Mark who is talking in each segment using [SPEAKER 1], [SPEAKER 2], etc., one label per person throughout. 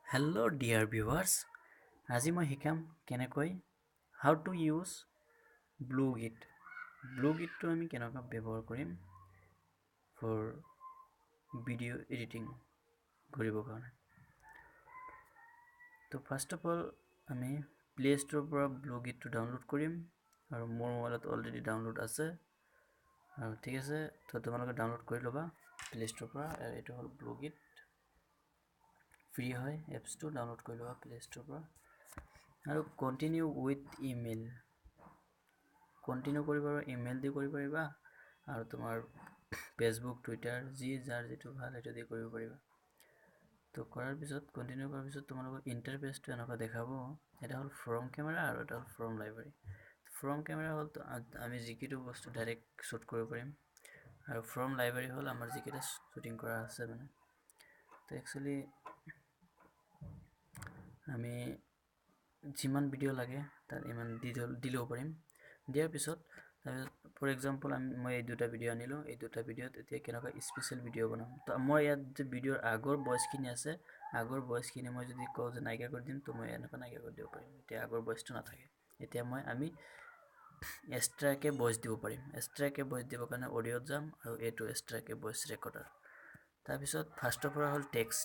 [SPEAKER 1] Hello dear viewers, আজি মই শিকাম কেনেকৈ how to use vlogit. Vlogitটো আমি কেনেকৈ ব্যৱহাৰ কৰিম for video editing কৰিবৰ কাৰণে. তো first of all আমি Play Store পৰা vlogitটো ডাউনলোড কৰিম আৰু মোৰ মোবাইলত অলৰেডি ডাউনলোড আছে আৰু ঠিক আছে তো তোমালোকে ডাউনলোড কৰি ল'বা Play Store পৰা আৰু এইটো হ'ল vlogit. ফ্ৰী হয় এপছটো ডাউনলোড কৰি ল'বা প্লে ষ্ট'ৰৰ পৰা আৰু কণ্টিনিউ উইথ ইমেইল কণ্টিনিউ কৰিব পাৰিবা ইমেইল দি কৰিব পাৰিবা আৰু তোমাৰ ফেচবুক টুইটাৰ যাৰ যিটো ভাল সেইটো দি কৰিব পাৰিবা তো কৰাৰ পিছত কণ্টিনিউ কৰাৰ পিছত তোমালোকৰ ইণ্টাৰফেচটো এনেকুৱা দেখাব এটা হ'ল ফ্ৰম কেমেৰা আৰু এটা হ'ল ফ্ৰম লাইব্ৰেৰী ফ্ৰম কেমেৰা হ'ল আমি যিকিটো বস্তু ডাইৰেক্ট শ্বুট কৰিব পাৰিম আৰু ফ্ৰম লাইব্ৰেৰী হ'ল আমাৰ যিকেইটা শ্বুটিং কৰা আছে মানে তো একচুৱেলি আমি যিমান ভিডিঅ' লাগে তাত ইমান দি ল'ব পাৰিম দিয়াৰ পিছত ফৰ এক্সাম্পল মই এই দুটা ভিডিঅ' আনিলোঁ এই দুটা ভিডিঅ'ত এতিয়া কেনেকুৱা স্পেচিয়েল ভিডিঅ' বনাম তো মই ইয়াত যে ভিডিঅ'ৰ আগৰ ভইচখিনি আছে আগৰ ভইচখিনি মই যদি কওঁ যে নাইকিয়া কৰি দিম তো মই এনেকুৱা নাইকিয়া কৰি দিব পাৰিম এতিয়া আগৰ ভইচটো নাথাকে এতিয়া আমি এক্সট্ৰাকে ভইচ দিব পাৰিম এক্সট্ৰাকে ভইচ দিবৰ কাৰণে অডিঅ'ত যাম আৰু এইটো এক্সট্ৰাকে ভইচ ৰেকৰ্ডাৰ তাৰপিছত ফাৰ্ষ্টৰ পৰা হ'ল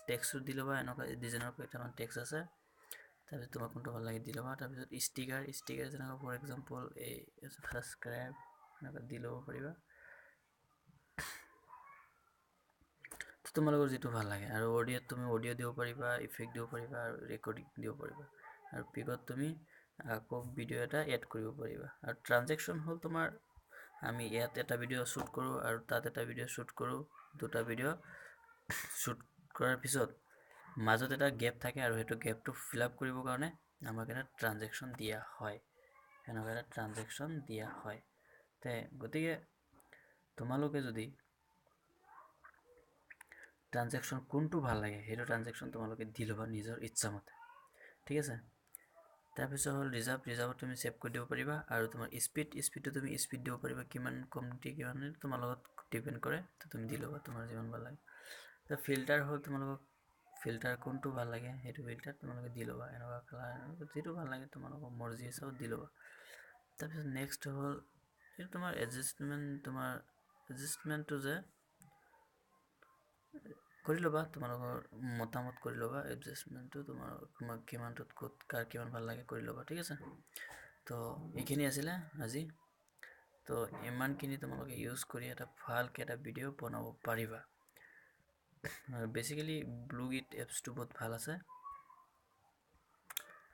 [SPEAKER 1] টেক্সটো দি ল'বা এনেকুৱা ডিজাইনৰ কেইটামান টেক্সট আছে তাৰপিছত তোমাক কোনটো ভাল লাগে দি ল'বা তাৰপিছত ষ্টিকাৰ যেনেকুৱা ফৰ এক্সাম্পল এই ছাবস্ক্ৰাইব এনেকুৱা দি ল'ব পাৰিবা তোমালোকৰ যিটো ভাল লাগে আৰু অডিঅ'ত তুমি অডিঅ' দিব পাৰিবা ইফেক্ট দিব পাৰিবা আৰু ৰেকৰ্ডিং দিব পাৰিবা আৰু পিকত তুমি আকৌ ভিডিঅ' এটা এড কৰিব পাৰিবা আৰু ট্ৰানজেকশ্যন হ'ল তোমাৰ আমি ইয়াত এটা ভিডিঅ' শ্বুট কৰোঁ আৰু তাত এটা ভিডিঅ' শ্বুট কৰোঁ দুটা ভিডিঅ' শ্বুট কৰাৰ পিছত মাজত এটা গেপ থাকে আৰু সেইটো গেপটো ফিল আপ কৰিবৰ কাৰণে আমাক এটা ট্ৰানজেকশ্যন দিয়া হয় এনেকুৱা এটা ট্ৰানজেকশ্যন দিয়া হয় তে গতিকে তোমালোকে যদি ট্ৰানজেকশ্যন কোনটো ভাল লাগে সেইটো ট্ৰানজেকশ্যন তোমালোকে দি ল'বা নিজৰ ইচ্ছামতে ঠিক আছে তাৰপিছত হ'ল ৰিজাৰ্ভত তুমি ছেভ কৰি দিব পাৰিবা আৰু তোমাৰ স্পীডটো তুমি স্পীড দিব পাৰিবা কিমান কমটি কিমান তোমাৰ লগত ডিপেণ্ড কৰে তো তুমি দি ল'বা তোমাৰ যিমান ভাল লাগে তো ফিল্টাৰ হ'ল তোমালোকক ফিল্টাৰ কোনটো ভাল লাগে সেইটো ফিল্টাৰ তোমালোকে দি ল'বা এনেকুৱা কালাৰ যিটো ভাল লাগে তোমালোকৰ মৰ্জি হিচাপত দি ল'বা তাৰপিছত নেক্সট হ'ল এইটো তোমাৰ এডজাষ্টমেণ্টটো যে কৰি ল'বা তোমালোকৰ মতামত কৰি ল'বা এডজাষ্টমেণ্টটো তোমাক কিমানটোত ক'ত কাৰ কিমান ভাল লাগে কৰি ল'বা ঠিক আছে তো এইখিনি আছিলে আজি তো ইমানখিনি তোমালোকে ইউজ কৰি এটা ভালকৈ এটা ভিডিঅ' বনাব পাৰিবা আৰু বেচিকেলি vlogit এপছটো বহুত ভাল আছে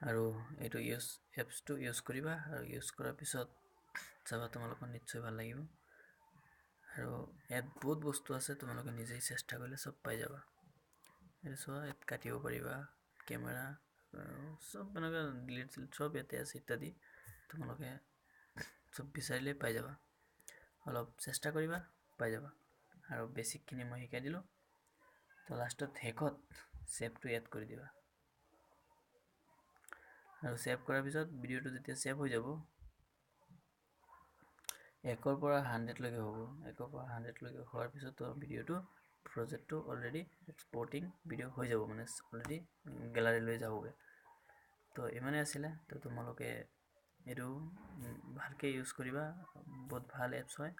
[SPEAKER 1] আৰু এইটো এপছটো ইউজ কৰিবা আৰু ইউজ কৰাৰ পিছত চাবা তোমালোকৰ নিশ্চয় ভাল লাগিব আৰু ইয়াত বহুত বস্তু আছে তোমালোকে নিজেই চেষ্টা কৰিলে চব পাই যাবা এইটো চোৱা ইয়াত কাটিব পাৰিবা কেমেৰা চব এনেকুৱা ডিলিট চব ইয়াতে আছে ইত্যাদি তোমালোকে চব বিচাৰিলে পাই যাবা অলপ চেষ্টা কৰিবা পাই যাবা আৰু বেছিকখিনি মই শিকাই দিলোঁ তো লাষ্টত শেষত ছেভটো এড কৰি দিবা আৰু ছেভ কৰাৰ পিছত ভিডিঅ'টো যেতিয়া ছেভ হৈ যাব 1ৰ পৰা 100লৈকে হ'ব 1ৰ পৰা 100লৈকে হোৱাৰ পিছত ভিডিঅ'টো প্ৰজেক্টটো অলৰেডি এক্সপৰ্টিং ভিডিঅ' হৈ যাব মানে অলৰেডি গেলাৰীলৈ যাবগৈ তো ইমানেই আছিলে তো তোমালোকে এইটো ভালকৈ ইউজ কৰিবা বহুত ভাল এপছ হয়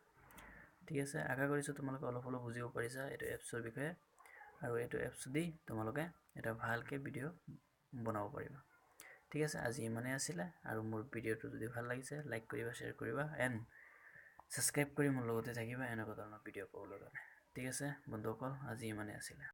[SPEAKER 1] ঠিক আছে আশা কৰিছোঁ তোমালোকে অলপ বুজিব পাৰিছা এইটো এপছৰ বিষয়ে আৰু এইটো এপছ দি তোমালোকে এটা ভালকৈ ভিডিঅ' বনাব পাৰিবা ঠিক আছে আজি ইমানেই আছিলে আৰু মোৰ ভিডিঅ'টো যদি ভাল লাগিছে লাইক কৰিবা শ্বেয়াৰ কৰিবা এণ্ড ছাবস্ক্ৰাইব কৰি মোৰ লগতে থাকিবা এনেকুৱা ধৰণৰ ভিডিঅ' পাবলৈ কাৰণে ঠিক আছে বন্ধুসকল আজি ইমানেই আছিলে